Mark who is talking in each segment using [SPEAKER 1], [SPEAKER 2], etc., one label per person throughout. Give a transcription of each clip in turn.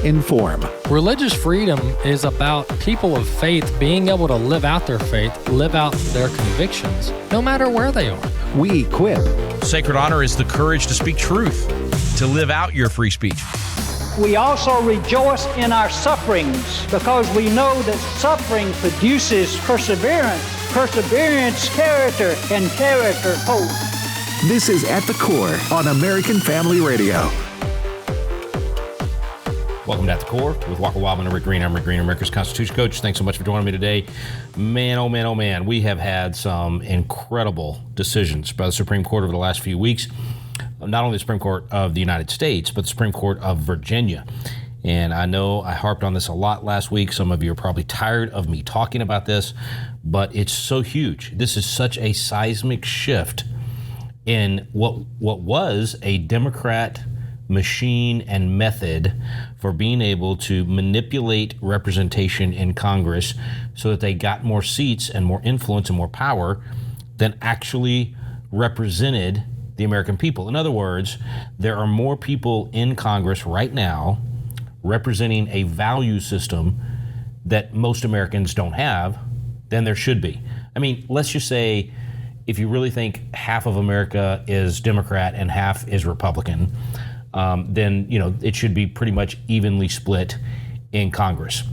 [SPEAKER 1] inform.
[SPEAKER 2] Religious freedom is about people of faith being able to live out their faith, live out their convictions, no matter where they are.
[SPEAKER 1] We equip.
[SPEAKER 3] Sacred honor is the courage to speak truth, to live out your free speech.
[SPEAKER 4] We also rejoice in our sufferings because we know that suffering produces perseverance, perseverance, character, and character, hope.
[SPEAKER 1] This is At the Core on American Family Radio.
[SPEAKER 3] Welcome to At the Core with Walker Wildmon and Rick Green. I'm Rick Green, America's Constitution Coach. Thanks so much for joining me today. Man, oh man, oh man, we have had some incredible decisions by the Supreme Court over the last few weeks. Not only the Supreme Court of the United States, but the Supreme Court of Virginia. And I know I harped on this a lot last week. Some of you are probably tired of me talking about this, but it's so huge. This is such a seismic shift in what was a Democrat machine and method for being able to manipulate representation in Congress so that they got more seats and more influence and more power than actually represented the American people. In other words, there are more people in Congress right now representing a value system that most Americans don't have than there should be. I mean, let's just say if you really think half of America is Democrat and half is Republican, then it should be pretty much evenly split in Congress.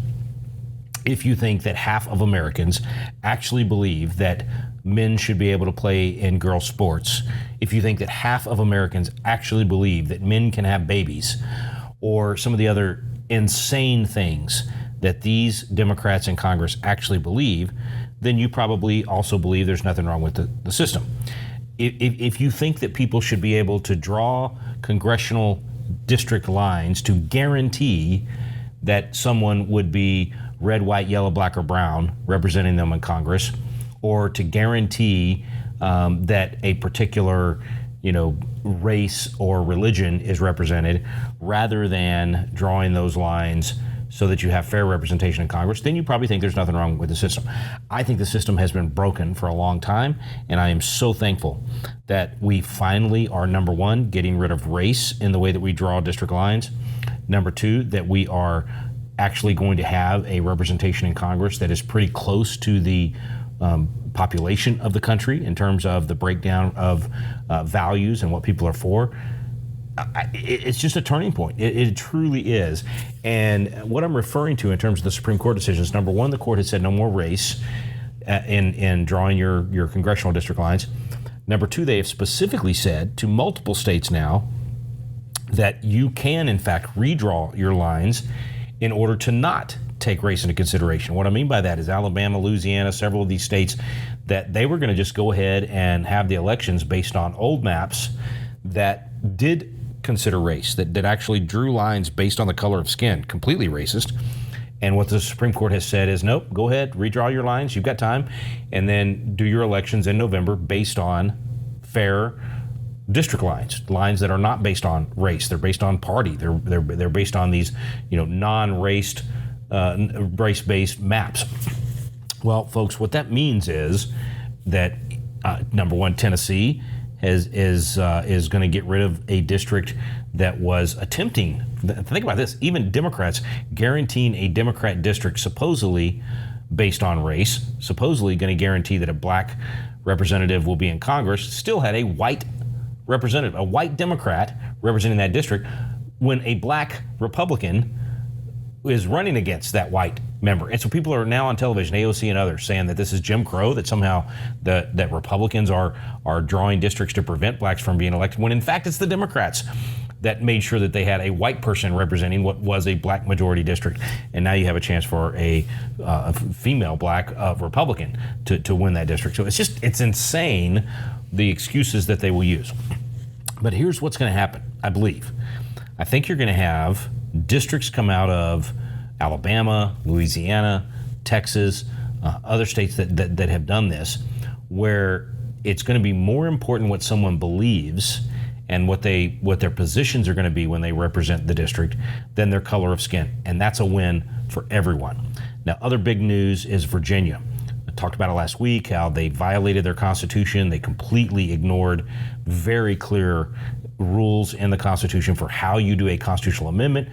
[SPEAKER 3] If you think that half of Americans actually believe that men should be able to play in girls' sports, if you think that half of Americans actually believe that men can have babies, or some of the other insane things that these Democrats in Congress actually believe, then you probably also believe there's nothing wrong with the system. If you think that people should be able to draw congressional district lines to guarantee that someone would be red, white, yellow, black, or brown representing them in Congress, or to guarantee that a particular race or religion is represented, rather than drawing those lines so that you have fair representation in Congress, then you probably think there's nothing wrong with the system. I think the system has been broken for a long time, and I am so thankful that we finally are, number one, getting rid of race in the way that we draw district lines. Number two, that we are actually going to have a representation in Congress that is pretty close to the population of the country in terms of the breakdown of values and what people are for. It's just a turning point. It truly is. And what I'm referring to in terms of the Supreme Court decisions, number one, the court has said no more race in drawing your congressional district lines. Number two, they have specifically said to multiple states now that you can, in fact, redraw your lines in order to not take race into consideration. What I mean by that is Alabama, Louisiana, several of these states, that they were going to just go ahead and have the elections based on old maps that did consider race, that actually drew lines based on the color of skin, completely racist. And what the Supreme Court has said is, nope, go ahead, redraw your lines, you've got time, and then do your elections in November based on fair district lines that are not based on race. They're based on party. They're based on these, non-raced, race-based maps. Well, folks, what that means is that number one, Tennessee is going to get rid of a district that was attempting. Think about this: even Democrats guaranteeing a Democrat district supposedly based on race, supposedly going to guarantee that a black representative will be in Congress, still had a white representative, a white Democrat representing that district, when a black Republican is running against that white member. And so people are now on television, AOC and others, saying that this is Jim Crow, that somehow that Republicans are drawing districts to prevent blacks from being elected, when in fact it's the Democrats that made sure that they had a white person representing what was a black majority district. And now you have a chance for a female black Republican to win that district. So it's insane, the excuses that they will use. But here's what's going to happen, I believe. I think you're going to have districts come out of Alabama, Louisiana, Texas, other states that have done this, where it's going to be more important what someone believes and what their positions are going to be when they represent the district than their color of skin. And that's a win for everyone. Now, other big news is Virginia. I talked about it last week, how they violated their Constitution. They completely ignored very clear rules in the Constitution for how you do a constitutional amendment.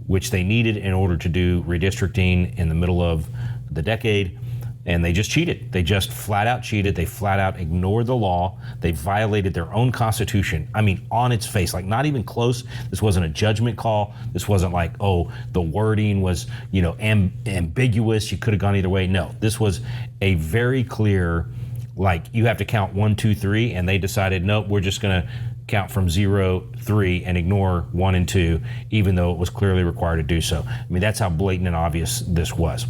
[SPEAKER 3] which they needed in order to do redistricting in the middle of the decade. And they just cheated. They just flat out cheated. They flat out ignored the law. They violated their own constitution. I mean, on its face, like not even close. This wasn't a judgment call. This wasn't like, oh, the wording was, ambiguous. You could have gone either way. No, this was a very clear, like you have to count 1, 2, 3. And they decided, nope, we're just going to count from 0, 3 and ignore 1 and 2, even though it was clearly required to do so. I mean, that's how blatant and obvious this was.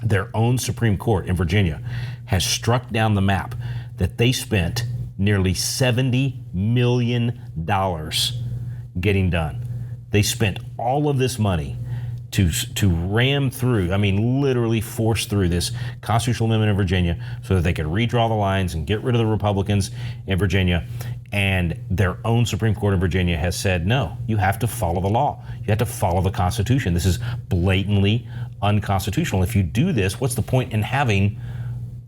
[SPEAKER 3] Their own Supreme Court in Virginia has struck down the map that they spent nearly $70 million getting done. They spent all of this money to ram through, I mean, literally force through this constitutional amendment in Virginia so that they could redraw the lines and get rid of the Republicans in Virginia. And their own Supreme Court in Virginia has said, no, you have to follow the law. You have to follow the Constitution. This is blatantly unconstitutional. If you do this, what's the point in having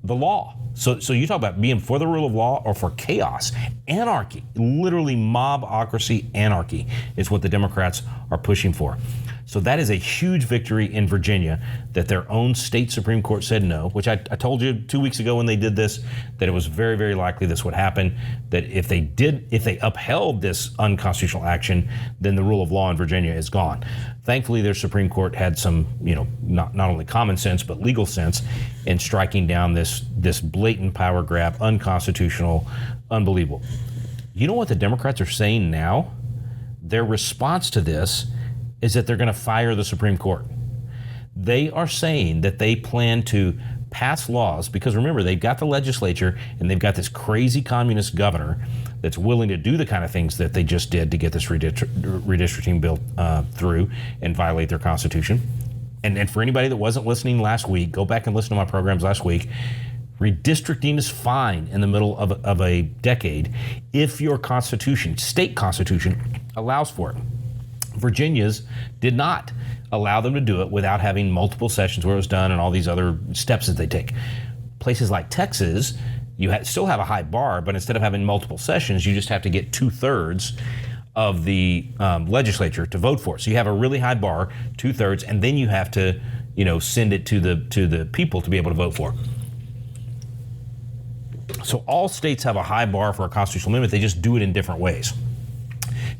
[SPEAKER 3] the law? So you talk about being for the rule of law or for chaos, anarchy, literally mobocracy, anarchy is what the Democrats are pushing for. So that is a huge victory in Virginia that their own state Supreme Court said no, which I told you 2 weeks ago when they did this, that it was very, very likely this would happen, that if they upheld this unconstitutional action, then the rule of law in Virginia is gone. Thankfully, their Supreme Court had some, not only common sense, but legal sense in striking down this blatant power grab, unconstitutional, unbelievable. You know what the Democrats are saying now? Their response to this is that they're going to fire the Supreme Court. They are saying that they plan to pass laws, because remember, they've got the legislature and they've got this crazy communist governor that's willing to do the kind of things that they just did to get this redistricting bill through and violate their Constitution. And for anybody that wasn't listening last week, go back and listen to my programs last week. Redistricting is fine in the middle of a decade if your constitution, state constitution, allows for it. Virginia's did not allow them to do it without having multiple sessions where it was done and all these other steps that they take. Places like Texas, you still have a high bar, but instead of having multiple sessions, you just have to get 2/3 of the legislature to vote for it. So you have a really high bar, 2/3, and then you have to, send it to the people to be able to vote for it. So all states have a high bar for a constitutional amendment. They just do it in different ways.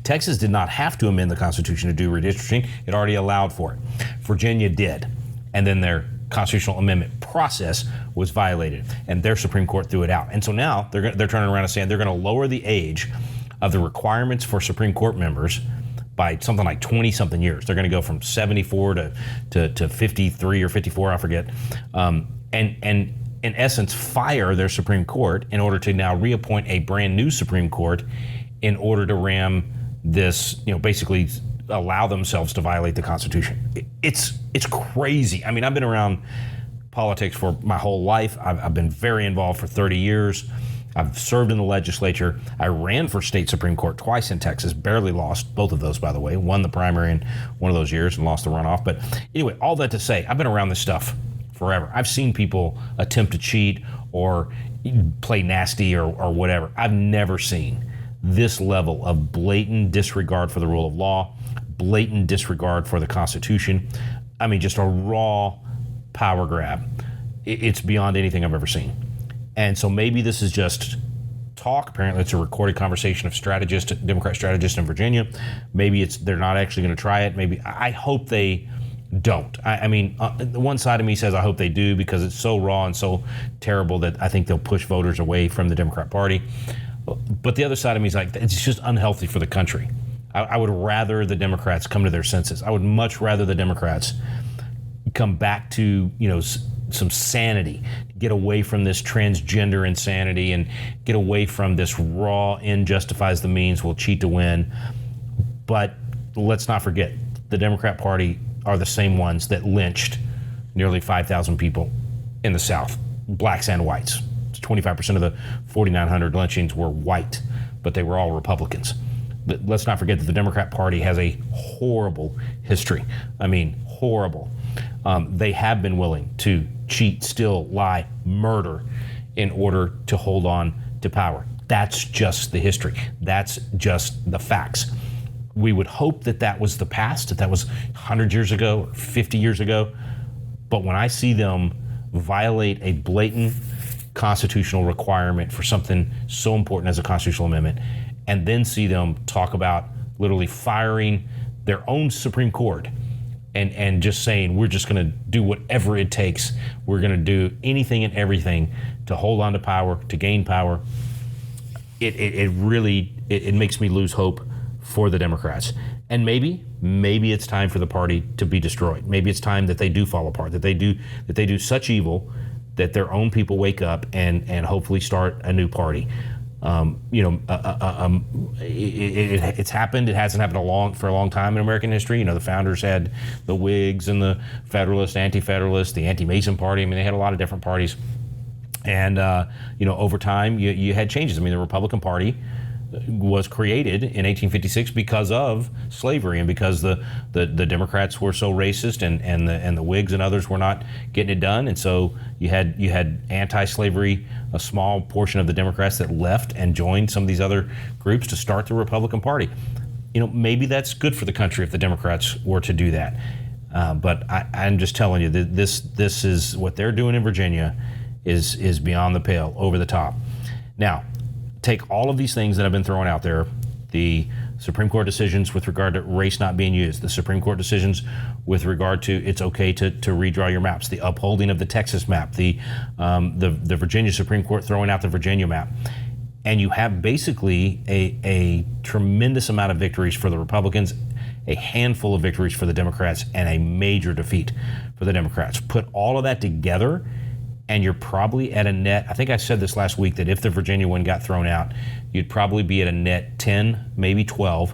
[SPEAKER 3] Texas did not have to amend the Constitution to do redistricting. It already allowed for it. Virginia did. And then their constitutional amendment process was violated, and their Supreme Court threw it out. And so now they're turning around and saying they're going to lower the age of the requirements for Supreme Court members by something like 20-something years. They're going to go from 74 to 53 or 54, I forget, and in essence fire their Supreme Court in order to now reappoint a brand new Supreme Court in order to ram this, basically allow themselves to violate the Constitution. It's crazy. I mean, I've been around politics for my whole life. I've been very involved for 30 years. I've served in the legislature. I ran for state Supreme Court twice in Texas, barely lost both of those, by the way. Won the primary in one of those years and lost the runoff. But anyway, all that to say, I've been around this stuff forever. I've seen people attempt to cheat or play nasty or whatever. I've never seen this level of blatant disregard for the rule of law, blatant disregard for the Constitution. I mean, just a raw power grab. It's beyond anything I've ever seen. And so maybe this is just talk. Apparently it's a recorded conversation of Democrat strategists in Virginia. Maybe they're not actually going to try it. Maybe, I hope they don't. I mean, the one side of me says I hope they do, because it's so raw and so terrible that I think they'll push voters away from the Democrat Party. But the other side of me is like, it's just unhealthy for the country. I would rather the Democrats come to their senses. I would much rather the Democrats come back to, some sanity, get away from this transgender insanity and get away from this raw end justifies the means, we'll cheat to win. But let's not forget, the Democrat Party are the same ones that lynched nearly 5,000 people in the South, blacks and whites. 25% of the 4,900 lynchings were white, but they were all Republicans. Let's not forget that the Democrat Party has a horrible history. I mean, horrible. They have been willing to cheat, steal, lie, murder in order to hold on to power. That's just the history. That's just the facts. we would hope that that was the past, that was 100 years ago or 50 years ago. But when I see them violate a blatant constitutional requirement for something so important as a constitutional amendment, and then see them talk about literally firing their own Supreme Court and just saying, we're just going to do whatever it takes. We're going to do anything and everything to hold on to power, to gain power. It really makes me lose hope for the Democrats. And maybe it's time for the party to be destroyed. Maybe it's time that they do fall apart, that they do such evil that their own people wake up and hopefully start a new party. It's happened. It hasn't happened for a long time in American history. The founders had the Whigs and the Federalists, Anti-Federalists, the Anti-Mason Party. I mean, they had a lot of different parties. And, over time, you had changes. I mean, the Republican Party was created in 1856 because of slavery and because the Democrats were so racist and the Whigs and others were not getting it done. And so you had anti-slavery, a small portion of the Democrats that left and joined some of these other groups to start the Republican Party. Maybe that's good for the country if the Democrats were to do that. But I'm just telling you that this is what they're doing in Virginia is beyond the pale, over the top. Now, take all of these things that have been thrown out there, the Supreme Court decisions with regard to race not being used, the Supreme Court decisions with regard to it's okay to redraw your maps, the upholding of the Texas map, the Virginia Supreme Court throwing out the Virginia map. And you have basically a tremendous amount of victories for the Republicans, a handful of victories for the Democrats, and a major defeat for the Democrats. Put all of that together, and you're probably at a net, I think I said this last week, that if the Virginia one got thrown out, you'd probably be at a net 10, maybe 12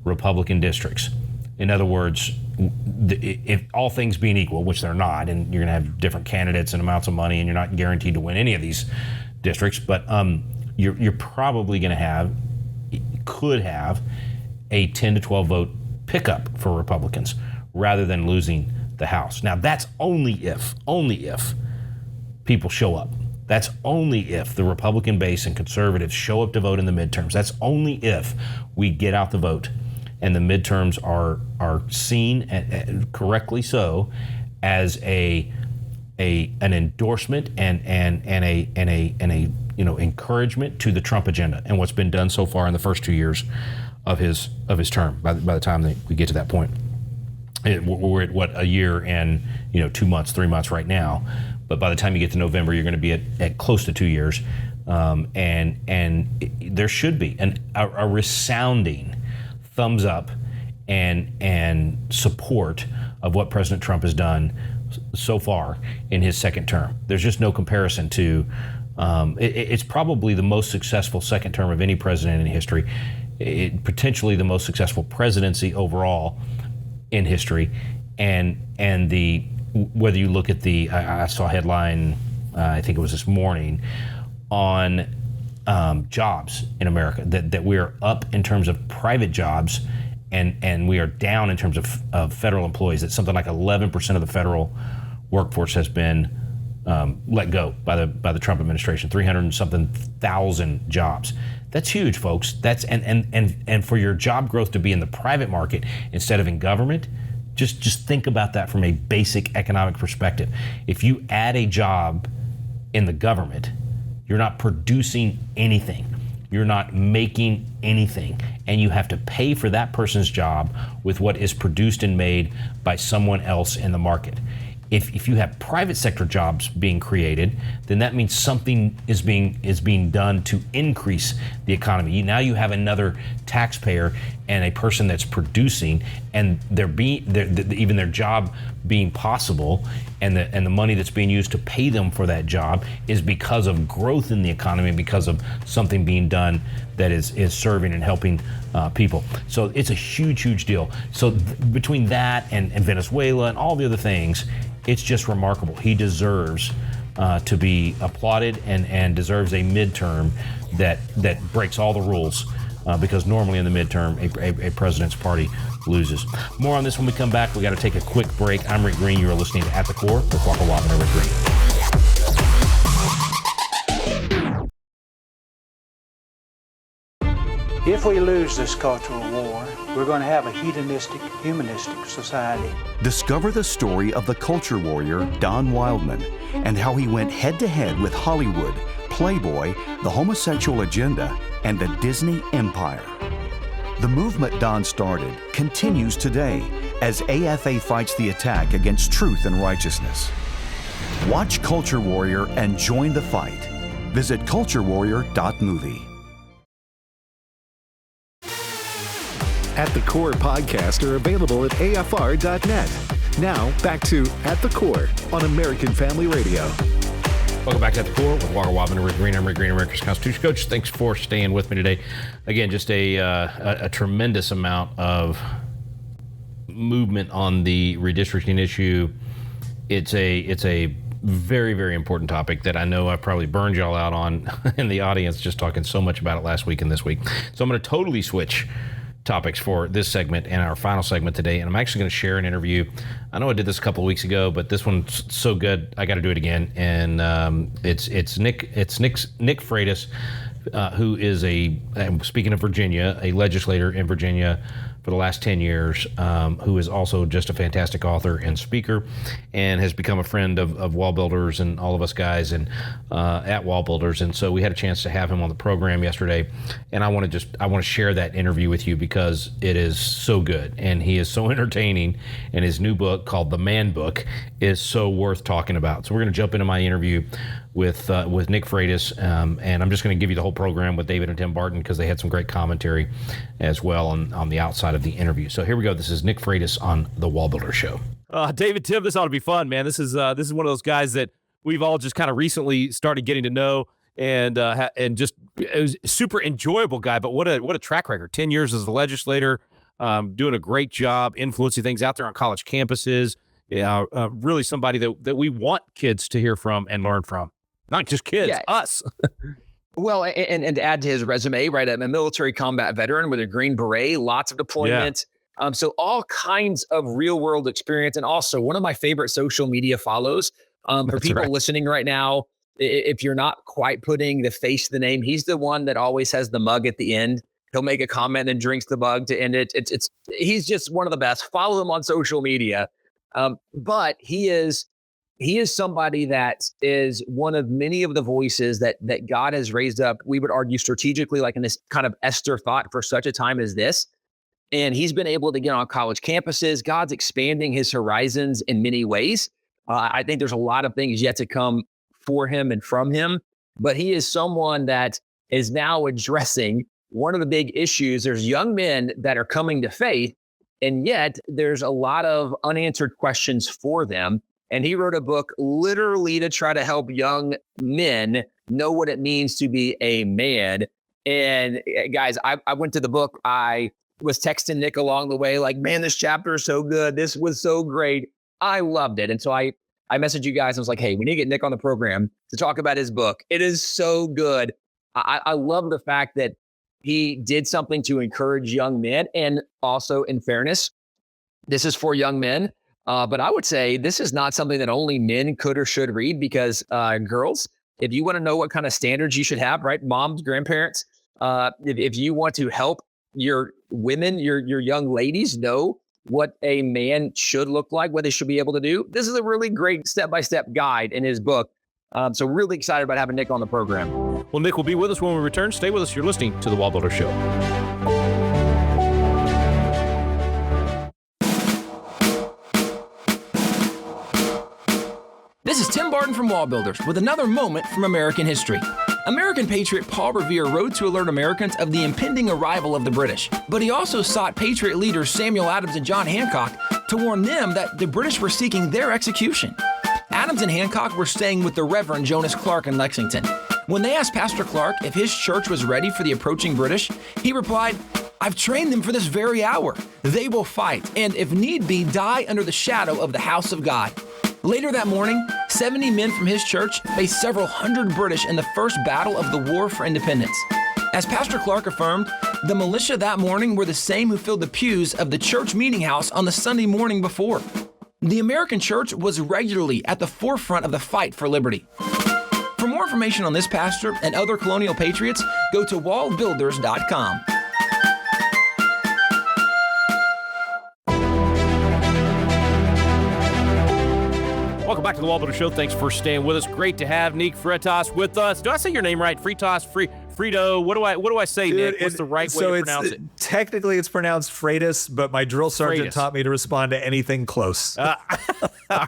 [SPEAKER 3] Republican districts. In other words, if all things being equal, which they're not, and you're going to have different candidates and amounts of money, and you're not guaranteed to win any of these districts, but you're probably going to could have a 10 to 12 vote pickup for Republicans rather than losing the House. Now, that's only if people show up. That's only if the Republican base and conservatives show up to vote in the midterms. That's only if we get out the vote and the midterms are seen, correctly so, as an endorsement and a encouragement to the Trump agenda and what's been done so far in the first 2 years of his term. By the time that we get to that point, we're at a year and 2 months, 3 months right now. But by the time you get to November, you're going to be at close to 2 years, and there should be a resounding thumbs up and support of what President Trump has done so far in his second term. There's just no comparison to. It's probably the most successful second term of any president in history. Potentially the most successful presidency overall in history, and whether you look at I saw a headline, I think it was this morning, on jobs in America, that we are up in terms of private jobs and we are down in terms of federal employees. That something like 11% of the federal workforce has been let go by the Trump administration, 300 and something thousand jobs. That's huge, folks. That's and for your job growth to be in the private market instead of in government. Just think about that from a basic economic perspective. If you add a job in the government, you're not producing anything. You're not making anything. And you have to pay for that person's job with what is produced and made by someone else in the market. If you have private sector jobs being created, then that means something is being done to increase the economy. Now you have another taxpayer and a person that's producing, and even their job being possible, and the money that's being used to pay them for that job is because of growth in the economy, because of something being done that is serving and helping people. So it's a huge deal. So between that and Venezuela and all the other things, it's just remarkable. He deserves to be applauded and deserves a midterm that breaks all the rules, because normally in the midterm, a president's party loses. More on this when we come back. We got to take a quick break. I'm Rick Green. You are listening to At the Core with Walker Wildmon and Rick Green.
[SPEAKER 4] If we lose this cultural war, we're going to have a hedonistic, humanistic society.
[SPEAKER 5] Discover the story of the culture warrior Don Wildmon and how he went head-to-head with Hollywood, Playboy, the homosexual agenda, and the Disney empire. The movement Don started continues today as AFA fights the attack against truth and righteousness. Watch Culture Warrior and join the fight. Visit culturewarrior.movie.
[SPEAKER 1] At the Core podcasts are available at afr.net. Now, back to At the Core on American Family Radio.
[SPEAKER 3] Welcome back to At the Core with Walker Wildmon and Rick Green. I'm Rick Green, America's Constitution Coach. Thanks for staying with me today. Again, just a tremendous amount of movement on the redistricting issue. It's a very, very important topic that I know I probably burned y'all out on in the audience just talking so much about it last week and this week. So I'm going to totally switch topics for this segment and our final segment today, and I'm actually going to share an interview. I know I did this a couple of weeks ago, but this one's so good I got to do it again. And it's Nick Freitas, who is speaking of Virginia, a legislator in Virginia for the last 10 years, who is also just a fantastic author and speaker, and has become a friend of Wall Builders and all of us guys and at Wall Builders. And so we had a chance to have him on the program yesterday, and I want to share that interview with you because it is so good and he is so entertaining, and his new book called The Man Book is so worth talking about. So we're going to jump into my interview with Nick Freitas, and I'm just going to give you the whole program with David and Tim Barton because they had some great commentary as well on the outside of the interview. So here we go. This is Nick Freitas on the Wall Builder Show.
[SPEAKER 6] David, Tim, this ought to be fun, man. This is one of those guys that we've all just kind of recently started getting to know, and just it was a super enjoyable guy. But what a track record! 10 years as a legislator, doing a great job, influencing things out there on college campuses. Yeah, really somebody that we want kids to hear from and learn from. Not just kids, us.
[SPEAKER 7] Well, and to add to his resume, right, I'm a military combat veteran with a Green Beret, lots of deployment. Yeah. So all kinds of real world experience. And also one of my favorite social media follows for people listening right now, if you're not quite putting the face to the name, he's the one that always has the mug at the end. He'll make a comment and drinks the mug to end it. He's just one of the best. Follow him on social media. But he is somebody that is one of many of the voices that God has raised up, we would argue strategically, like in this kind of Esther thought for such a time as this. And he's been able to get on college campuses. God's expanding his horizons in many ways. I think there's a lot of things yet to come for him and from him, but he is someone that is now addressing one of the big issues. There's young men that are coming to faith, and yet there's a lot of unanswered questions for them. And he wrote a book literally to try to help young men know what it means to be a man. And guys, I went to the book. I was texting Nick along the way, like, man, this chapter is so good. This was so great. I loved it. And so I messaged you guys. I was like, hey, we need to get Nick on the program to talk about his book. It is so good. I love the fact that he did something to encourage young men. And also, in fairness, this is for young men. But I would say this is not something that only men could or should read, because girls, if you want to know what kind of standards you should have, right? Moms, grandparents, if you want to help your women, your young ladies know what a man should look like, what they should be able to do, this is a really great step-by-step guide in his book. So really excited about having Nick on the program.
[SPEAKER 6] Well, Nick will be with us when we return. Stay with us. You're listening to The Wall Builder Show.
[SPEAKER 8] This is Tim Barton from Wall Builders with another moment from American history. American patriot Paul Revere rode to alert Americans of the impending arrival of the British, but he also sought patriot leaders Samuel Adams and John Hancock to warn them that the British were seeking their execution. Adams and Hancock were staying with the Reverend Jonas Clark in Lexington. When they asked Pastor Clark if his church was ready for the approaching British, he replied, "I've trained them for this very hour. They will fight, and if need be, die under the shadow of the house of God." Later that morning, 70 men from his church faced several hundred British in the first battle of the War for Independence. As Pastor Clark affirmed, the militia that morning were the same who filled the pews of the church meeting house on the Sunday morning before. The American church was regularly at the forefront of the fight for liberty. For more information on this pastor and other colonial patriots, go to wallbuilders.com.
[SPEAKER 6] Welcome back to the Wildmon Show. Thanks for staying with us. Great to have Nick Freitas with us. Do I say your name right? Freitas, Frito. What do I say,
[SPEAKER 9] Dude,
[SPEAKER 6] Nick? What's the right way to pronounce it?
[SPEAKER 9] Technically, it's pronounced Freitas, but my drill sergeant taught me to respond to anything close.
[SPEAKER 6] All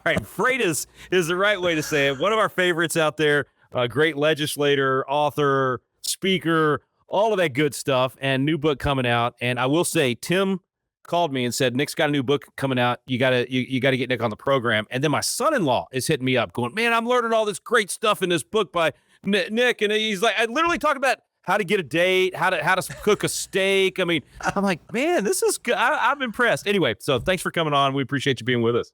[SPEAKER 6] right, Freitas is the right way to say it. One of our favorites out there. Great legislator, author, speaker, all of that good stuff, and new book coming out. And I will say, Tim called me and said, Nick's got a new book coming out. You gotta get Nick on the program. And then my son-in-law is hitting me up going, man, I'm learning all this great stuff in this book by Nick. And he's like, I literally talk about how to get a date, how to cook a steak. I mean, I'm like, man, this is good. I'm impressed. Anyway, so thanks for coming on. We appreciate you being with us.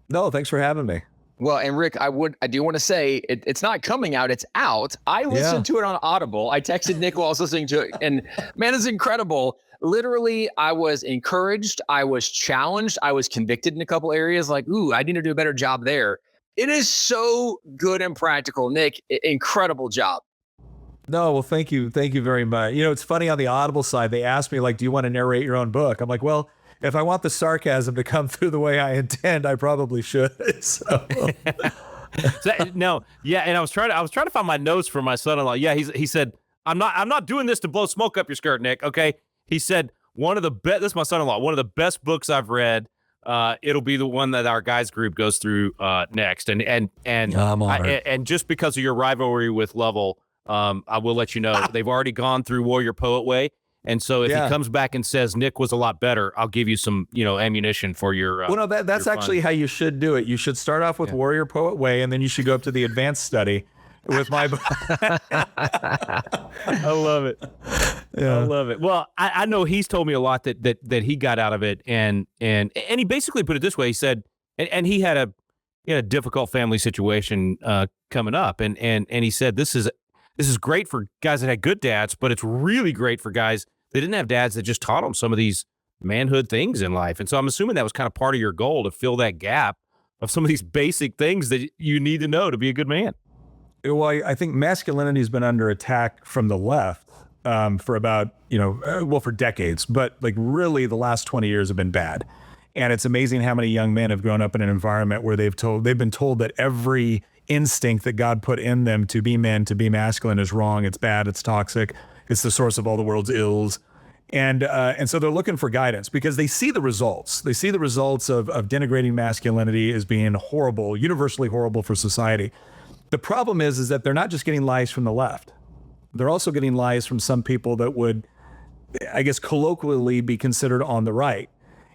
[SPEAKER 9] No, thanks for having me.
[SPEAKER 7] Well, and Rick, I do want to say it's not coming out; it's out. I listened to it on Audible. I texted Nick while I was listening to it, and man, it's incredible. Literally, I was encouraged, I was challenged, I was convicted in a couple areas. Like, ooh, I need to do a better job there. It is so good and practical, Nick. Incredible job.
[SPEAKER 9] No, well, thank you very much. You know, it's funny on the Audible side. They asked me like, "Do you want to narrate your own book?" I'm like, well, if I want the sarcasm to come through the way I intend, I probably should. So.
[SPEAKER 6] No, yeah, and I was trying to find my notes from my son-in-law. Yeah, he said, I'm not doing this to blow smoke up your skirt, Nick. Okay, he said this is my son-in-law. One of the best books I've read. It'll be the one that our guys group goes through next, and just because of your rivalry with Lovell, I will let you know they've already gone through Warrior Poet Way. And so if he comes back and says Nick was a lot better, I'll give you some, ammunition for your.
[SPEAKER 9] Well, no, that's actually how you should do it. You should start off with Warrior Poet Way, and then you should go up to the advanced study with my book.
[SPEAKER 6] I love it. Yeah. I love it. Well, I know he's told me a lot that he got out of it, and he basically put it this way. He said, and he had a difficult family situation coming up, and he said this is great for guys that had good dads, but it's really great for guys that didn't have dads that just taught them some of these manhood things in life. And so I'm assuming that was kind of part of your goal, to fill that gap of some of these basic things that you need to know to be a good man.
[SPEAKER 9] Well, I think masculinity has been under attack from the left for about, for decades, but like really the last 20 years have been bad. And it's amazing how many young men have grown up in an environment where they've been told that every instinct that God put in them to be men, to be masculine, is wrong. It's bad. It's toxic. It's the source of all the world's ills. And so they're looking for guidance because they see the results. They see the results of denigrating masculinity as being horrible, universally horrible for society. The problem is that they're not just getting lies from the left. They're also getting lies from some people that would, I guess, colloquially be considered on the right.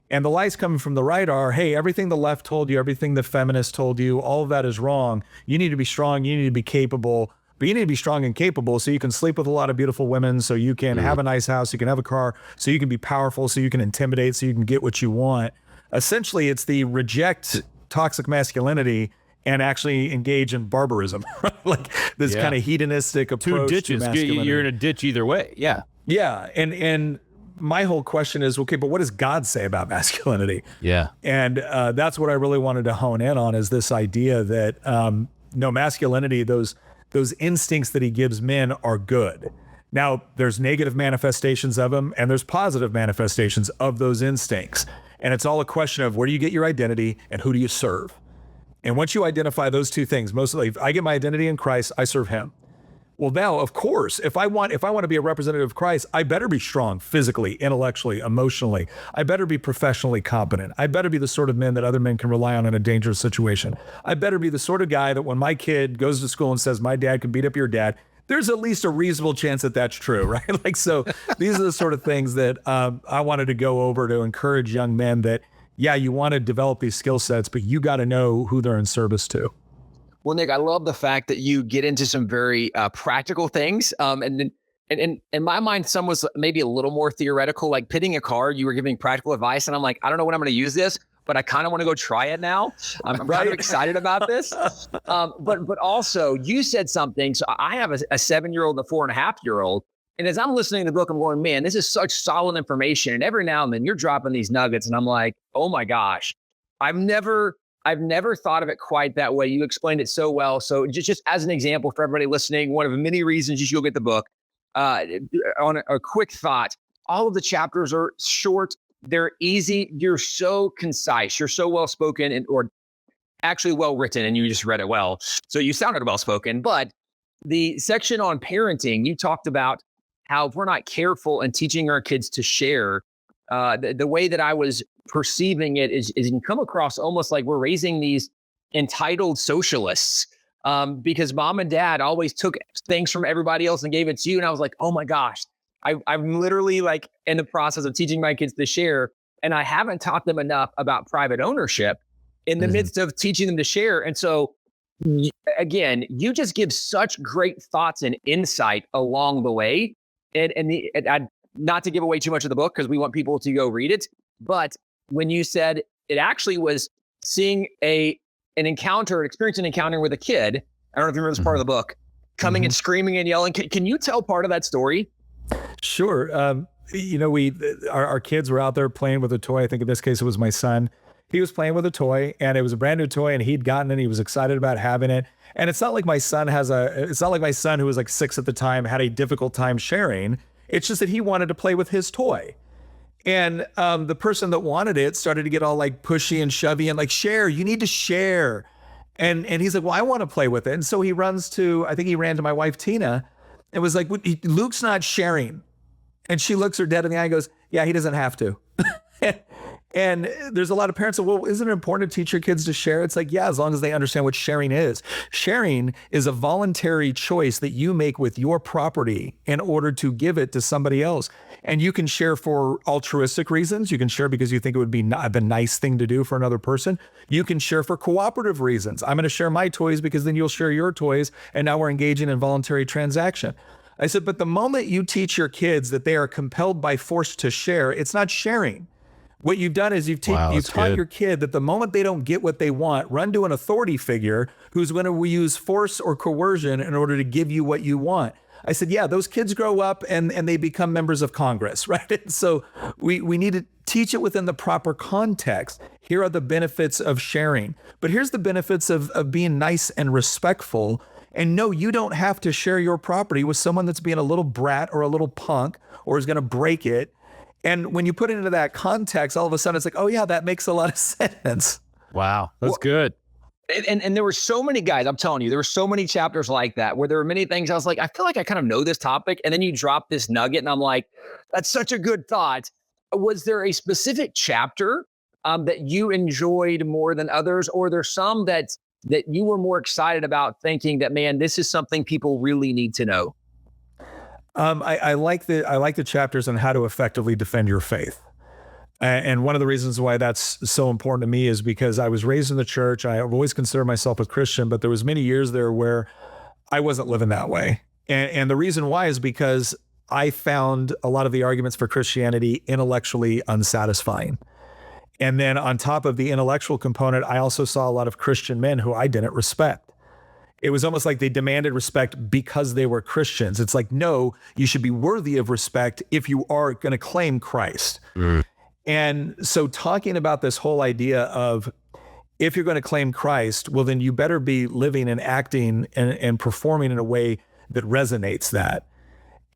[SPEAKER 9] And the lies coming from the right are, hey, everything the left told you, everything the feminists told you, all of that is wrong. You need to be strong. You need to be capable. But you need to be strong and capable so you can sleep with a lot of beautiful women, so you can have a nice house, you can have a car, so you can be powerful, so you can intimidate, so you can get what you want. Essentially, it's the reject toxic masculinity and actually engage in barbarism, like this kind of hedonistic approach.
[SPEAKER 6] 2 ditches.
[SPEAKER 9] To masculinity.
[SPEAKER 6] You're in a ditch either way. Yeah.
[SPEAKER 9] Yeah. And my whole question is, okay, but what does God say about masculinity?
[SPEAKER 6] Yeah.
[SPEAKER 9] And that's what I really wanted to hone in on, is this idea that masculinity, those instincts that he gives men are good. Now, there's negative manifestations of them, and there's positive manifestations of those instincts. And it's all a question of where do you get your identity and who do you serve? And once you identify those two things, mostly if I get my identity in Christ, I serve him. Well, now, of course, if I want to be a representative of Christ, I better be strong physically, intellectually, emotionally. I better be professionally competent. I better be the sort of man that other men can rely on in a dangerous situation. I better be the sort of guy that when my kid goes to school and says, my dad can beat up your dad, there's at least a reasonable chance that that's true, right? Like, so these are the sort of things that I wanted to go over to encourage young men that, yeah, you want to develop these skill sets, but you got to know who they're in service to.
[SPEAKER 7] Well, Nick, I love the fact that you get into some very practical things. And in my mind, some was maybe a little more theoretical, like pitting a card. You were giving practical advice. And I'm like, I don't know when I'm going to use this, but I kind of want to go try it now. I'm kind of excited about this. But also you said something. So I have a 7-year-old and a 4.5-year-old. And as I'm listening to the book, I'm going, man, this is such solid information. And every now and then you're dropping these nuggets. And I'm like, oh my gosh, I've never thought of it quite that way. You explained it so well. So just as an example for everybody listening, one of the many reasons you should go get the book, on a quick thought, all of the chapters are short. They're easy. You're so concise. You're so well-spoken actually well written, and you just read it well. So you sounded well spoken. But the section on parenting, you talked about how if we're not careful in teaching our kids to share, the way that I was perceiving it is you can come across almost like we're raising these entitled socialists, because mom and dad always took things from everybody else and gave it to you. And I was like, oh my gosh, I'm literally like in the process of teaching my kids to share, and I haven't taught them enough about private ownership in the midst of teaching them to share. And so again, you just give such great thoughts and insight along the way. And not to give away too much of the book because we want people to go read it, but when you said it actually was seeing an experience an encounter with a kid, I don't know if you remember this part of the book, coming and screaming and yelling. Can you tell part of that story?
[SPEAKER 9] Sure. Our kids were out there playing with a toy. I think in this case it was my son. He was playing with a toy, and it was a brand new toy, and he'd gotten it. He was excited about having it. And it's not like my son who was like 6 at the time had a difficult time sharing. It's just that he wanted to play with his toy. And the person that wanted it started to get all like pushy and shovey and like, share, you need to share. And he's like, well, I want to play with it. And so he ran to my wife, Tina, and was like, Luke's not sharing. And she looks her dead in the eye and goes, yeah, he doesn't have to. And there's a lot of parents that, well, isn't it important to teach your kids to share? It's like, yeah, as long as they understand what sharing is. Sharing is a voluntary choice that you make with your property in order to give it to somebody else. And you can share for altruistic reasons. You can share because you think it would be the nice thing to do for another person. You can share for cooperative reasons. I'm going to share my toys because then you'll share your toys. And now we're engaging in voluntary transaction. I said, but the moment you teach your kids that they are compelled by force to share, it's not sharing. What you've done is you've taught your kid that the moment they don't get what they want, run to an authority figure who's going to use force or coercion in order to give you what you want. I said, yeah, those kids grow up and they become members of Congress, right? And so we need to teach it within the proper context. Here are the benefits of sharing. But here's the benefits of being nice and respectful. And no, you don't have to share your property with someone that's being a little brat or a little punk or is going to break it. And when you put it into that context, all of a sudden it's like, oh yeah, that makes a lot of sense.
[SPEAKER 6] Wow, that's good.
[SPEAKER 7] And there were so many guys, I'm telling you, there were so many chapters like that where there were many things I was like, I feel like I kind of know this topic. And then you drop this nugget and I'm like, that's such a good thought. Was there a specific chapter that you enjoyed more than others? Or there's some that you were more excited about thinking that, man, this is something people really need to know?
[SPEAKER 9] I like the chapters on how to effectively defend your faith. And one of the reasons why that's so important to me is because I was raised in the church. I've always considered myself a Christian, but there was many years there where I wasn't living that way. And the reason why is because I found a lot of the arguments for Christianity intellectually unsatisfying. And then on top of the intellectual component, I also saw a lot of Christian men who I didn't respect. It was almost like they demanded respect because they were Christians. It's like, no, you should be worthy of respect if you are going to claim Christ. And so talking about this whole idea of if you're going to claim Christ, well, then you better be living and acting and performing in a way that resonates that.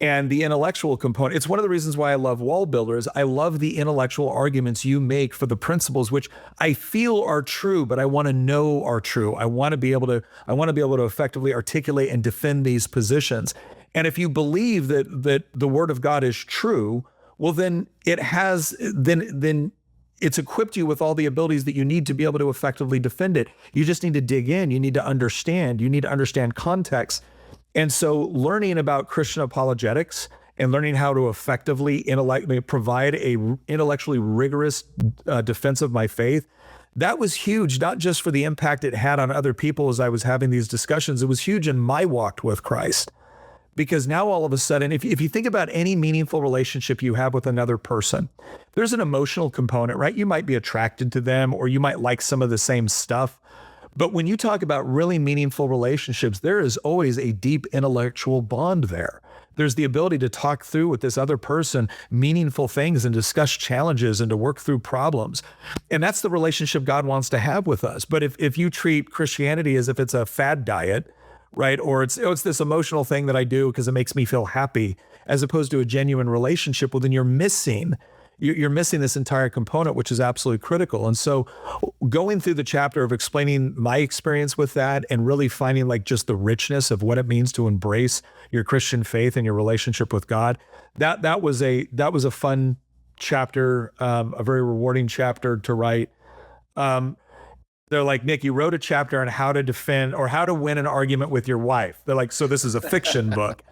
[SPEAKER 9] And the intellectual component, it's one of the reasons why I love Wall Builders. I love the intellectual arguments you make for the principles, which I feel are true, but I want to know are true. I want to be able to effectively articulate and defend these positions. And if you believe that the word of God is true, well, then then it's equipped you with all the abilities that you need to be able to effectively defend it. You just need to dig in. You need to understand. You need to understand context. And so learning about Christian apologetics and learning how to effectively provide a intellectually rigorous defense of my faith, that was huge, not just for the impact it had on other people as I was having these discussions. It was huge in my walk with Christ. Because now all of a sudden, if you think about any meaningful relationship you have with another person, there's an emotional component, right? You might be attracted to them or you might like some of the same stuff. But when you talk about really meaningful relationships, there is always a deep intellectual bond there. There's the ability to talk through with this other person meaningful things and discuss challenges and to work through problems. And that's the relationship God wants to have with us. But if you treat Christianity as if it's a fad diet, right? Or it's this emotional thing that I do because it makes me feel happy, as opposed to a genuine relationship, well, then you're missing you're missing this entire component, which is absolutely critical. And so going through the chapter of explaining my experience with that and really finding like just the richness of what it means to embrace your Christian faith and your relationship with God, that was a fun chapter, a very rewarding chapter to write. They're like, Nick, you wrote a chapter on how to defend or how to win an argument with your wife. They're like, so this is a fiction book.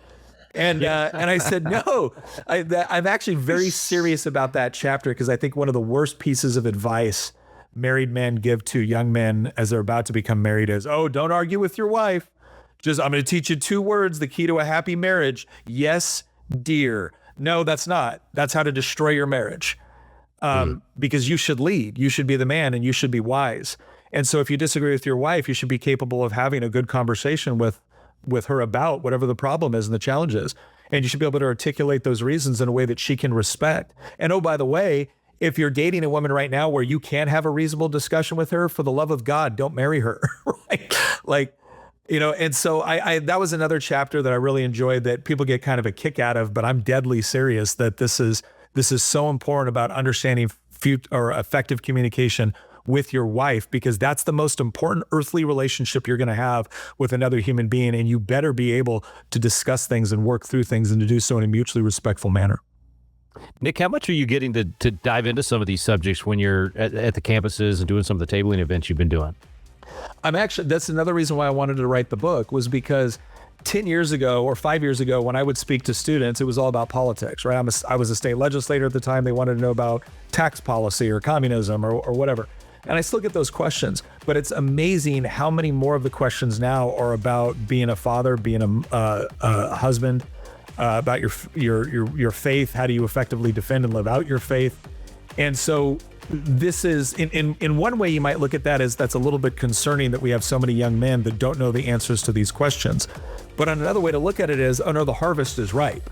[SPEAKER 9] And I said, no, I'm actually very serious about that chapter, because I think one of the worst pieces of advice married men give to young men as they're about to become married is, oh, don't argue with your wife. I'm going to teach you 2 words, the key to a happy marriage. Yes, dear. No, that's not. That's how to destroy your marriage. Because you should lead. You should be the man, and you should be wise. And so if you disagree with your wife, you should be capable of having a good conversation with her about whatever the problem is and the challenge is. And you should be able to articulate those reasons in a way that she can respect. And oh, by the way, if you're dating a woman right now where you can't have a reasonable discussion with her, for the love of God, don't marry her. Right? Like, and so I that was another chapter that I really enjoyed that people get kind of a kick out of, but I'm deadly serious that this is so important about understanding effective communication with your wife, because that's the most important earthly relationship you're going to have with another human being. And you better be able to discuss things and work through things, and to do so in a mutually respectful manner.
[SPEAKER 6] Nick, how much are you getting to dive into some of these subjects when you're at the campuses and doing some of the tabling events you've been doing?
[SPEAKER 9] That's another reason why I wanted to write the book, was because 10 years ago or 5 years ago, when I would speak to students, it was all about politics, right? I was a state legislator at the time. They wanted to know about tax policy or communism or whatever. And I still get those questions, but it's amazing how many more of the questions now are about being a father, being a husband, about your faith. How do you effectively defend and live out your faith? And so this is, in one way, you might look at that as that's a little bit concerning that we have so many young men that don't know the answers to these questions. But on another way to look at it is, oh no, the harvest is ripe.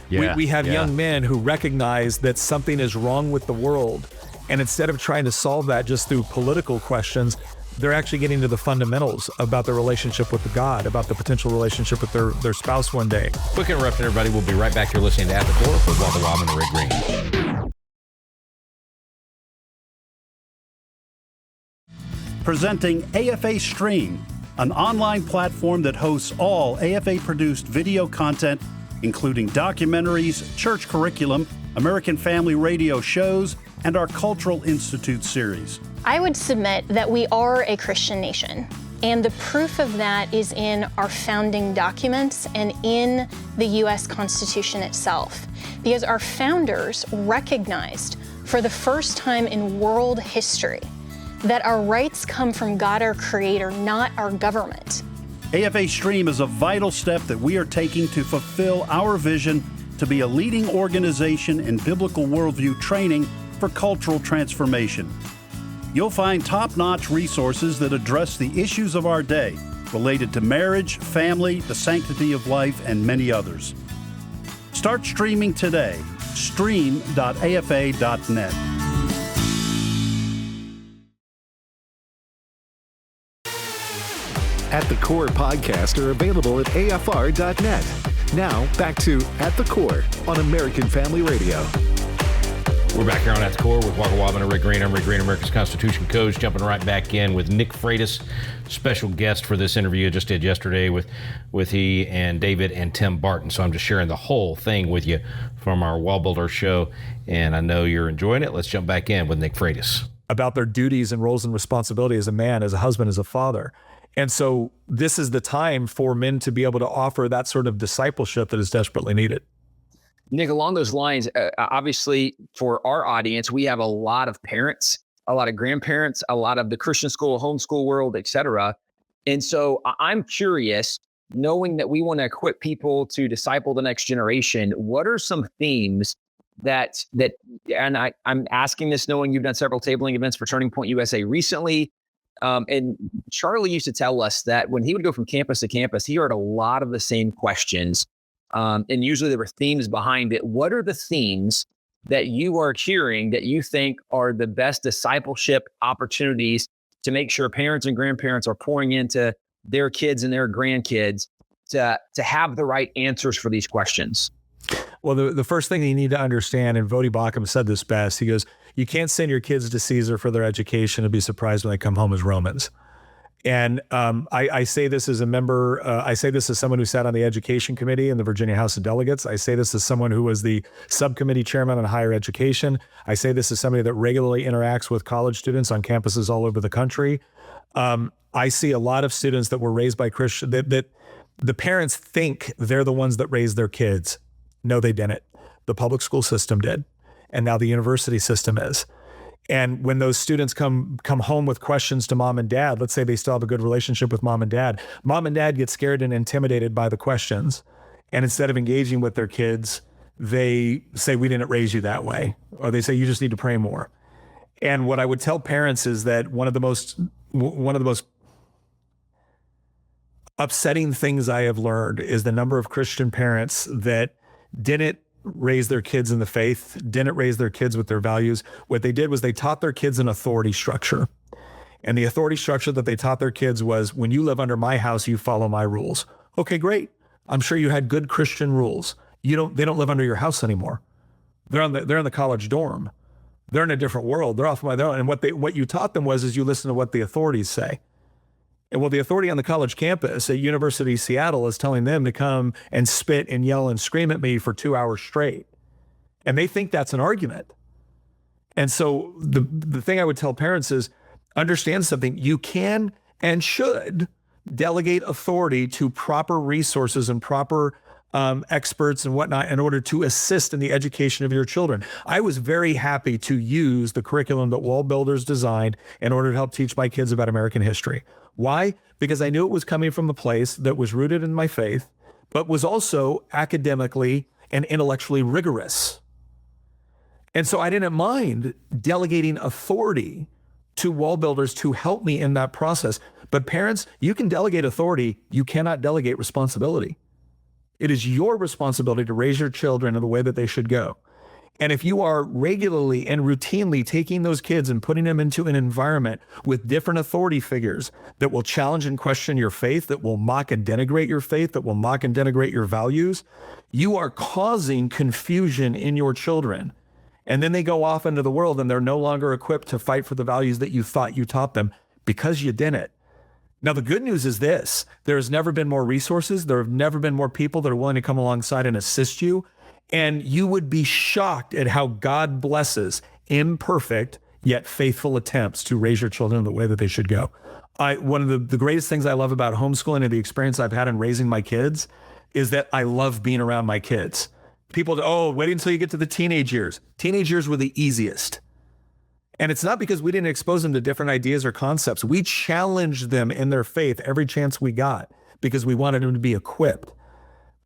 [SPEAKER 9] We have young men who recognize that something is wrong with the world. And instead of trying to solve that just through political questions, they're actually getting to the fundamentals about their relationship with God, about the potential relationship with their spouse one day.
[SPEAKER 3] Quick interruption, everybody. We'll be right back. You're listening to At the Core with Walker Wildmon and Rick Green.
[SPEAKER 10] Presenting AFA Stream, an online platform that hosts all AFA-produced video content, including documentaries, church curriculum, American Family Radio shows, and our Cultural Institute series.
[SPEAKER 11] I would submit that we are a Christian nation, and the proof of that is in our founding documents and in the U.S. Constitution itself, because our founders recognized for the first time in world history that our rights come from God, our Creator, not our government.
[SPEAKER 10] AFA Stream is a vital step that we are taking to fulfill our vision to be a leading organization in biblical worldview training for cultural transformation. You'll find top-notch resources that address the issues of our day related to marriage, family, the sanctity of life, and many others. Start streaming today. stream.afa.net.
[SPEAKER 1] At the Core podcast are available at afr.net. Now, back to At the Core on American Family Radio.
[SPEAKER 3] We're back here on At the Core with Walker Wildmon and Rick Green. I'm Rick Green, America's Constitution Coach, jumping right back in with Nick Freitas, special guest for this interview I just did yesterday with he and David and Tim Barton. So I'm just sharing the whole thing with you from our Wall Builder show, and I know you're enjoying it. Let's jump back in with Nick Freitas.
[SPEAKER 9] About their duties and roles and responsibility as a man, as a husband, as a father. And so this is the time for men to be able to offer that sort of discipleship that is desperately needed.
[SPEAKER 7] Nick, along those lines, obviously for our audience, we have a lot of parents, a lot of grandparents, a lot of the Christian school, homeschool world, et cetera. And so I'm curious, knowing that we want to equip people to disciple the next generation, what are some themes that and I'm asking this knowing you've done several tabling events for Turning Point USA recently. And Charlie used to tell us that when he would go from campus to campus, he heard a lot of the same questions. And usually there were themes behind it. What are the themes that you are hearing that you think are the best discipleship opportunities to make sure parents and grandparents are pouring into their kids and their grandkids to have the right answers for these questions?
[SPEAKER 9] Well, the first thing you need to understand, and Vodi Bakum said this best, he goes, you can't send your kids to Caesar for their education and be surprised when they come home as Romans. And I say this as a member, I say this as someone who sat on the education committee in the Virginia House of Delegates. I say this as someone who was the subcommittee chairman on higher education. I say this as somebody that regularly interacts with college students on campuses all over the country. I see a lot of students that were raised by Christian, that the parents think they're the ones that raised their kids. No, they didn't. The public school system did. And now the university system is. And when those students come home with questions to mom and dad, let's say they still have a good relationship with mom and dad get scared and intimidated by the questions. And instead of engaging with their kids, they say, we didn't raise you that way. Or they say, you just need to pray more. And what I would tell parents is that one of the most upsetting things I have learned is the number of Christian parents that didn't raise their kids in the faith, didn't raise their kids with their values. What they did was they taught their kids an authority structure. And the authority structure that they taught their kids was, when you live under my house, you follow my rules. Okay, great. I'm sure you had good Christian rules. They don't live under your house anymore. They're in the college dorm. They're in a different world. They're off by their own. And what you taught them was you listen to what the authorities say. And well, the authority on the college campus at University of Seattle is telling them to come and spit and yell and scream at me for 2 hours straight. And they think that's an argument. And so the thing I would tell parents is, understand something. You can and should delegate authority to proper resources and proper experts and whatnot in order to assist in the education of your children. I was very happy to use the curriculum that Wall Builders designed in order to help teach my kids about American history. Why? Because I knew it was coming from a place that was rooted in my faith, but was also academically and intellectually rigorous. And so I didn't mind delegating authority to Wall Builders to help me in that process. But parents, you can delegate authority, you cannot delegate responsibility. It is your responsibility to raise your children in the way that they should go. And if you are regularly and routinely taking those kids and putting them into an environment with different authority figures that will challenge and question your faith, that will mock and denigrate your faith, that will mock and denigrate your values, you are causing confusion in your children. And then they go off into the world and they're no longer equipped to fight for the values that you thought you taught them because you didn't. Now, the good news is this: there has never been more resources. There have never been more people that are willing to come alongside and assist you. And you would be shocked at how God blesses imperfect yet faithful attempts to raise your children in the way that they should go. One of the greatest things I love about homeschooling and the experience I've had in raising my kids is that I love being around my kids. People, wait until you get to the teenage years. Teenage years were the easiest. And it's not because we didn't expose them to different ideas or concepts. We challenged them in their faith every chance we got because we wanted them to be equipped.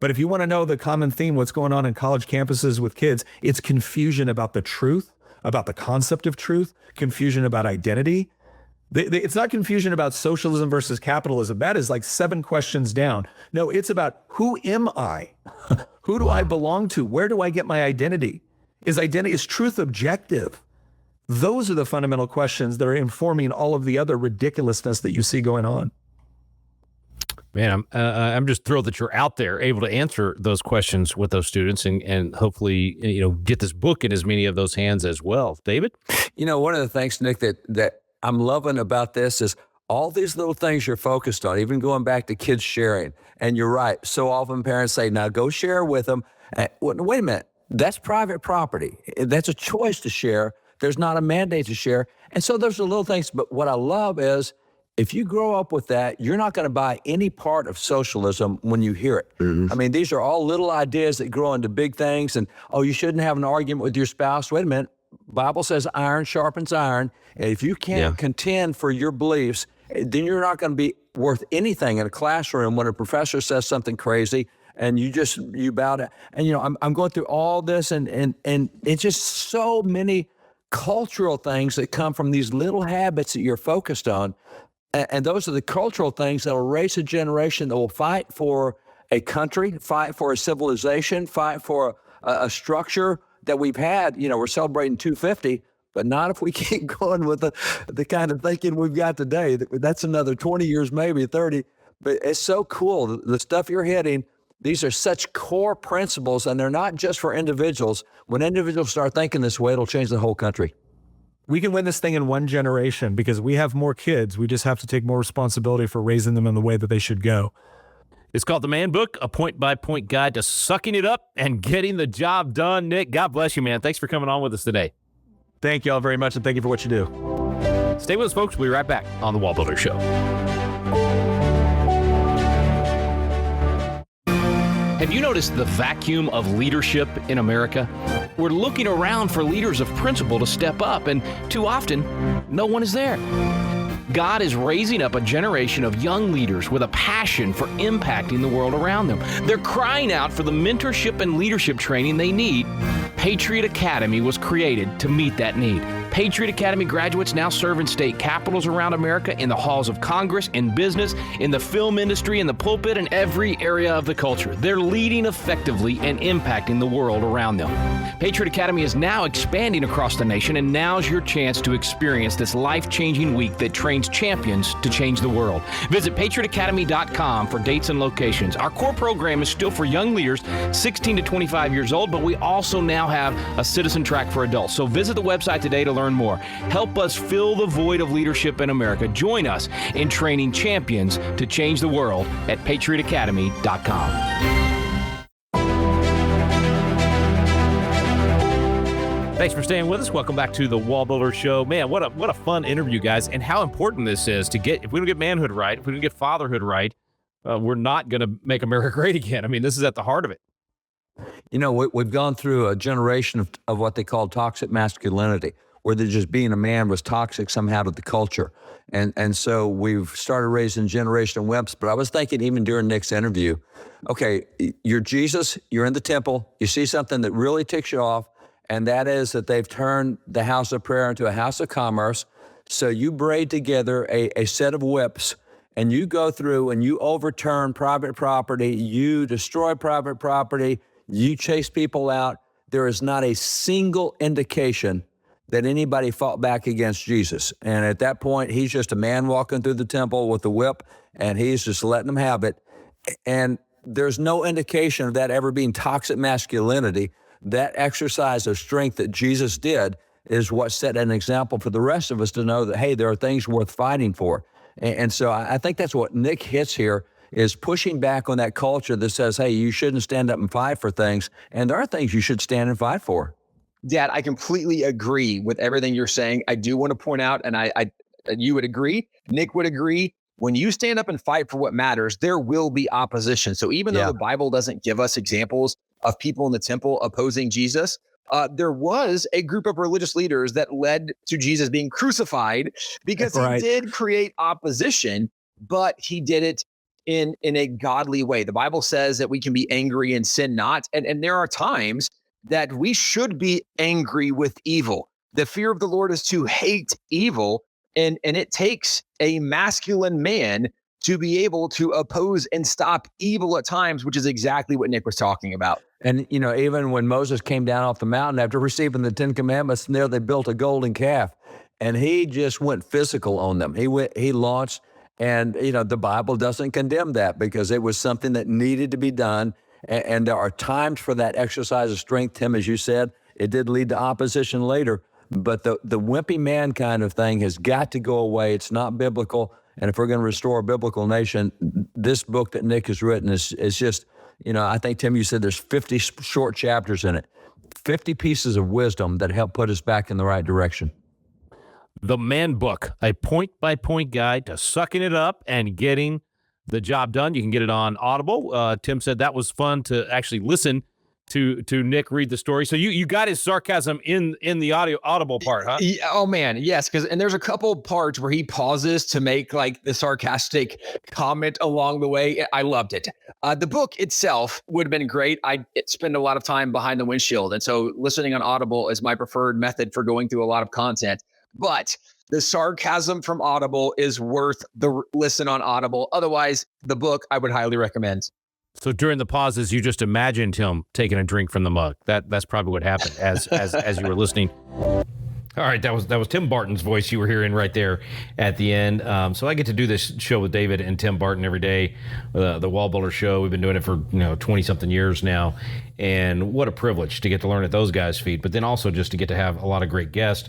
[SPEAKER 9] But if you want to know the common theme, what's going on in college campuses with kids, it's confusion about the truth, about the concept of truth, confusion about identity. It's not confusion about socialism versus capitalism. That is like 7 questions down. No, it's about, who am I? Who do I belong to? Where do I get my identity? Is truth objective? Those are the fundamental questions that are informing all of the other ridiculousness that you see going on.
[SPEAKER 6] Man, I'm just thrilled that you're out there able to answer those questions with those students and hopefully, get this book in as many of those hands as well. David?
[SPEAKER 12] One of the things, Nick, that I'm loving about this is all these little things you're focused on, even going back to kids sharing. And you're right. So often parents say, now go share with them. Wait a minute. That's private property. That's a choice to share. There's not a mandate to share. And so there's the little things. But what I love is, if you grow up with that, you're not going to buy any part of socialism when you hear it. Mm-hmm. I mean, these are all little ideas that grow into big things. And, you shouldn't have an argument with your spouse. Wait a minute. Bible says iron sharpens iron. And if you can't contend for your beliefs, then you're not going to be worth anything in a classroom when a professor says something crazy and you bow down. And, I'm going through all this and it's just so many cultural things that come from these little habits that you're focused on. And those are the cultural things that will raise a generation that will fight for a country, fight for a civilization, fight for a structure that we've had. We're celebrating 250, but not if we keep going with the kind of thinking we've got today. That's another 20 years, maybe 30. But it's so cool. The stuff you're hitting These are such core principles, and they're not just for individuals. When individuals start thinking this way, it'll change the whole country.
[SPEAKER 9] We can win this thing in one generation because we have more kids. We just have to take more responsibility for raising them in the way that they should go.
[SPEAKER 6] It's called The Man Book, a point-by-point guide to sucking it up and getting the job done. Nick, God bless you, man. Thanks for coming on with us today.
[SPEAKER 9] Thank you all very much, and thank you for what you do.
[SPEAKER 6] Stay with us, folks. We'll be right back on The Wall Builder Show. Have you noticed the vacuum of leadership in America? We're looking around for leaders of principle to step up, and too often, no one is there. God is raising up a generation of young leaders with a passion for impacting the world around them. They're crying out for the mentorship and leadership training they need. Patriot Academy was created to meet that need. Patriot Academy graduates now serve in state capitals around America, in the halls of Congress, in business, in the film industry, in the pulpit, and every area of the culture. They're leading effectively and impacting the world around them. Patriot Academy is now expanding across the nation, and now's your chance to experience this life-changing week that trains champions to change the world. Visit patriotacademy.com for dates and locations. Our core program is still for young leaders 16 to 25 years old, but we also now have a citizen track for adults. So visit the website today to learn more. Help us fill the void of leadership in America. Join us in training champions to change the world at patriotacademy.com. Thanks for staying with us. Welcome back to the Wall Builder Show. Man, what a fun interview, guys, and how important this is to get. If we don't get manhood right, if we don't get fatherhood right, we're not going to make America great again. I mean, this is at the heart of it.
[SPEAKER 12] You know, we've gone through a generation of what they call toxic masculinity, where just being a man was toxic somehow to the culture. And so we've started raising generation wimps. But I was thinking even during Nick's interview, okay, you're Jesus, you're in the temple, you see something that really ticks you off, and that is that they've turned the house of prayer into a house of commerce. So you braid together a set of whips, and you go through and you overturn private property, you destroy private property, you chase people out. There is not a single indication that anybody fought back against Jesus. And at that point, he's just a man walking through the temple with a whip, and he's just letting them have it. And there's no indication of that ever being toxic masculinity. That exercise of strength that Jesus did is what set an example for the rest of us to know that, hey, there are things worth fighting for. And so I think that's what Nick hits here, is pushing back on that culture that says, hey, you shouldn't stand up and fight for things. And there are things you should stand and fight for.
[SPEAKER 7] Dad, I completely agree with everything you're saying. I do want to point out, and you would agree, Nick would agree, when you stand up and fight for what matters, there will be opposition. So even though the Bible doesn't give us examples of people in the temple opposing Jesus, there was a group of religious leaders that led to Jesus being crucified because he did create opposition, but he did it in a godly way. The Bible says that we can be angry and sin not. And there are times that we should be angry with evil. The fear of the Lord is to hate evil. And it takes a masculine man to be able to oppose and stop evil at times, which is exactly what Nick was talking about.
[SPEAKER 12] And, you know, even when Moses came down off the mountain after receiving the 10 Commandments, and there they built a golden calf, and he just went physical on them. He launched, and, you know, the Bible doesn't condemn that because it was something that needed to be done. And there are times for that exercise of strength, Tim, as you said. It did lead to opposition later, but the wimpy man kind of thing has got to go away. It's not biblical. And if we're going to restore a biblical nation, this book that Nick has written is just, you know, I think, Tim, you said there's 50 short chapters in it, 50 pieces of wisdom that help put us back in the right direction.
[SPEAKER 6] The Man Book, a point-by-point guide to sucking it up and getting the job done. You can get it on Audible. Tim said that was fun to actually listen to Nick read the story. So you got his sarcasm in the Audible part, huh?
[SPEAKER 7] Oh man, yes. And there's a couple parts where he pauses to make like the sarcastic comment along the way. I loved it. The book itself would have been great. I spend a lot of time behind the windshield, and so listening on Audible is my preferred method for going through a lot of content. But the sarcasm from Audible is worth the listen on Audible. Otherwise, the book I would highly recommend.
[SPEAKER 6] So during the pauses, you just imagined him taking a drink from the mug. That's probably what happened as you were listening.
[SPEAKER 3] All right, that was Tim Barton's voice you were hearing right there at the end. So I get to do this show with David and Tim Barton every day, the Wildbuilder Show. We've been doing it for 20-something years now, and what a privilege to get to learn at those guys' feet, but then also just to get to have a lot of great guests.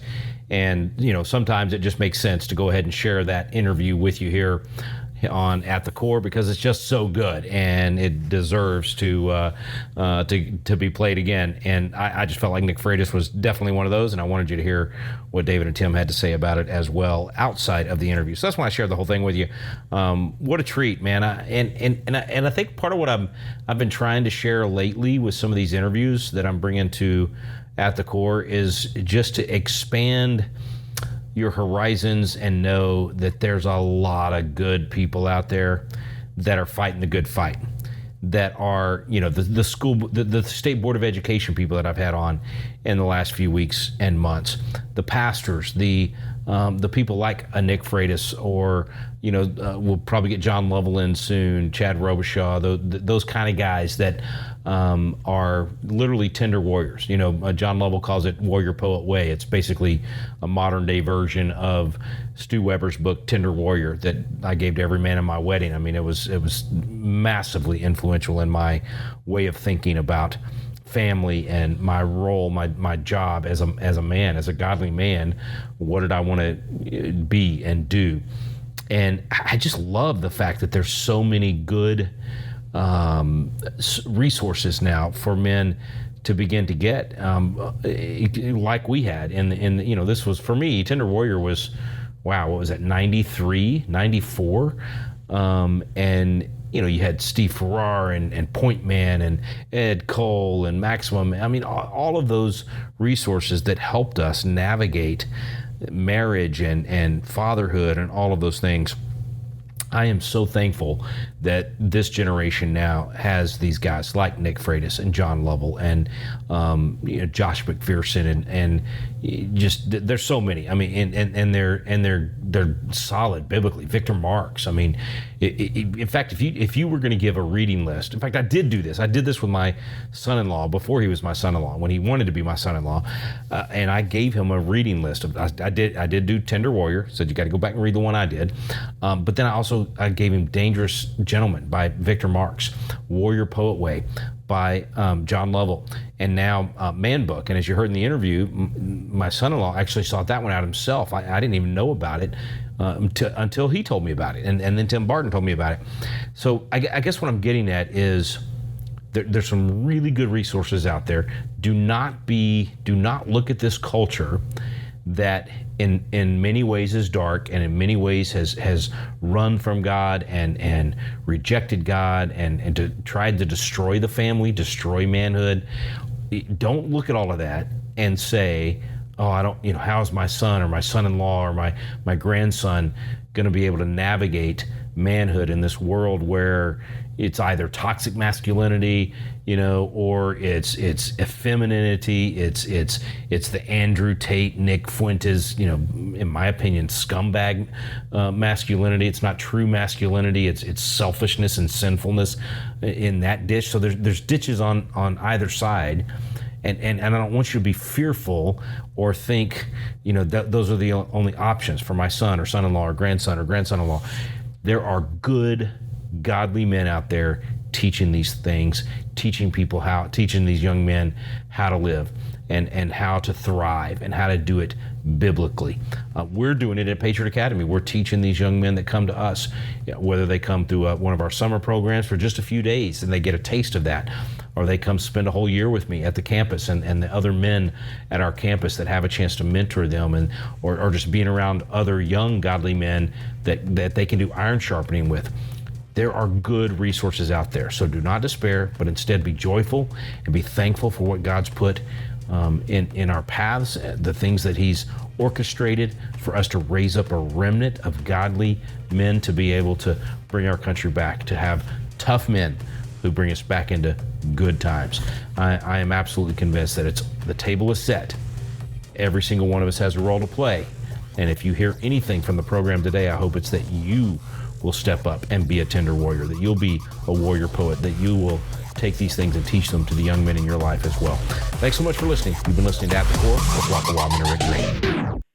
[SPEAKER 3] And sometimes it just makes sense to go ahead and share that interview with you here on At the Core, because it's just so good and it deserves to be played again. And I just felt like Nick Freitas was definitely one of those, and I wanted you to hear what David and Tim had to say about it as well outside of the interview. So that's why I shared the whole thing with you. What a treat, man! I think part of what I've been trying to share lately with some of these interviews that I'm bringing to At the Core is just to expand your horizons and know that there's a lot of good people out there that are fighting the good fight, that are, the State Board of Education people that I've had on in the last few weeks and months, the pastors, the people like a Nick Freitas, or, we'll probably get John Lovell in soon, Chad Robichaud, those kind of guys that are literally tender warriors. John Lovell calls it Warrior Poet Way. It's basically a modern day version of Stu Weber's book Tender Warrior that I gave to every man in my wedding. I mean, it was massively influential in my way of thinking about family and my role, my job as a man, as a godly man. What did I want to be and do? And I just love the fact that there's so many good resources now for men to begin to get, like we had. And this was, for me, Tender Warrior was, wow, what was that, 93, 94? And you had Steve Farrar and Point Man and Ed Cole and Maximum. I mean, all of those resources that helped us navigate marriage and fatherhood and all of those things. I am so thankful that this generation now has these guys like Nick Freitas and John Lovell and Josh McPherson and just there's so many. I mean, and they're solid biblically. Victor Marks. I mean, in fact, if you were going to give a reading list, in fact, I did do this. I did this with my son-in-law before he was my son-in-law, when he wanted to be my son-in-law, and I gave him a reading list. I did do Tender Warrior. Said you got to go back and read the one I did, but then I gave him Dangerous Gentleman by Victor Marks, Warrior Poet Way by John Lovell, and now Man Book. And as you heard in the interview, my son-in-law actually sought that one out himself. I didn't even know about it until he told me about it, and then Tim Barton told me about it. So I guess what I'm getting at is there's some really good resources out there. Do not look at this culture that in many ways is dark and in many ways has run from God and rejected God and tried to destroy the family, destroy manhood. Don't look at all of that and say, oh, I don't, how's my son or my son-in-law or my grandson going to be able to navigate manhood in this world where it's either toxic masculinity, or it's effeminacy, it's the Andrew Tate, Nick Fuentes, in my opinion, scumbag masculinity. It's not true masculinity. It's selfishness and sinfulness in that ditch. So there's ditches on either side. And I don't want you to be fearful or think, that those are the only options for my son or son-in-law or grandson or grandson-in-law. There are good, godly men out there teaching these things, teaching these young men how to live and how to thrive and how to do it biblically. We're doing it at Patriot Academy. We're teaching these young men that come to us, whether they come through one of our summer programs for just a few days and they get a taste of that, or they come spend a whole year with me at the campus and the other men at our campus that have a chance to mentor them or just being around other young godly men that they can do iron sharpening with. There are good resources out there. So do not despair, but instead be joyful and be thankful for what God's put in our paths, the things that He's orchestrated for us to raise up a remnant of godly men to be able to bring our country back, to have tough men who bring us back into good times. I am absolutely convinced that the table is set. Every single one of us has a role to play. And if you hear anything from the program today, I hope it's that you will step up and be a tender warrior, that you'll be a warrior poet, that you will take these things and teach them to the young men in your life as well. Thanks so much for listening. You've been listening to At the Core with Wildmon and Rick Green.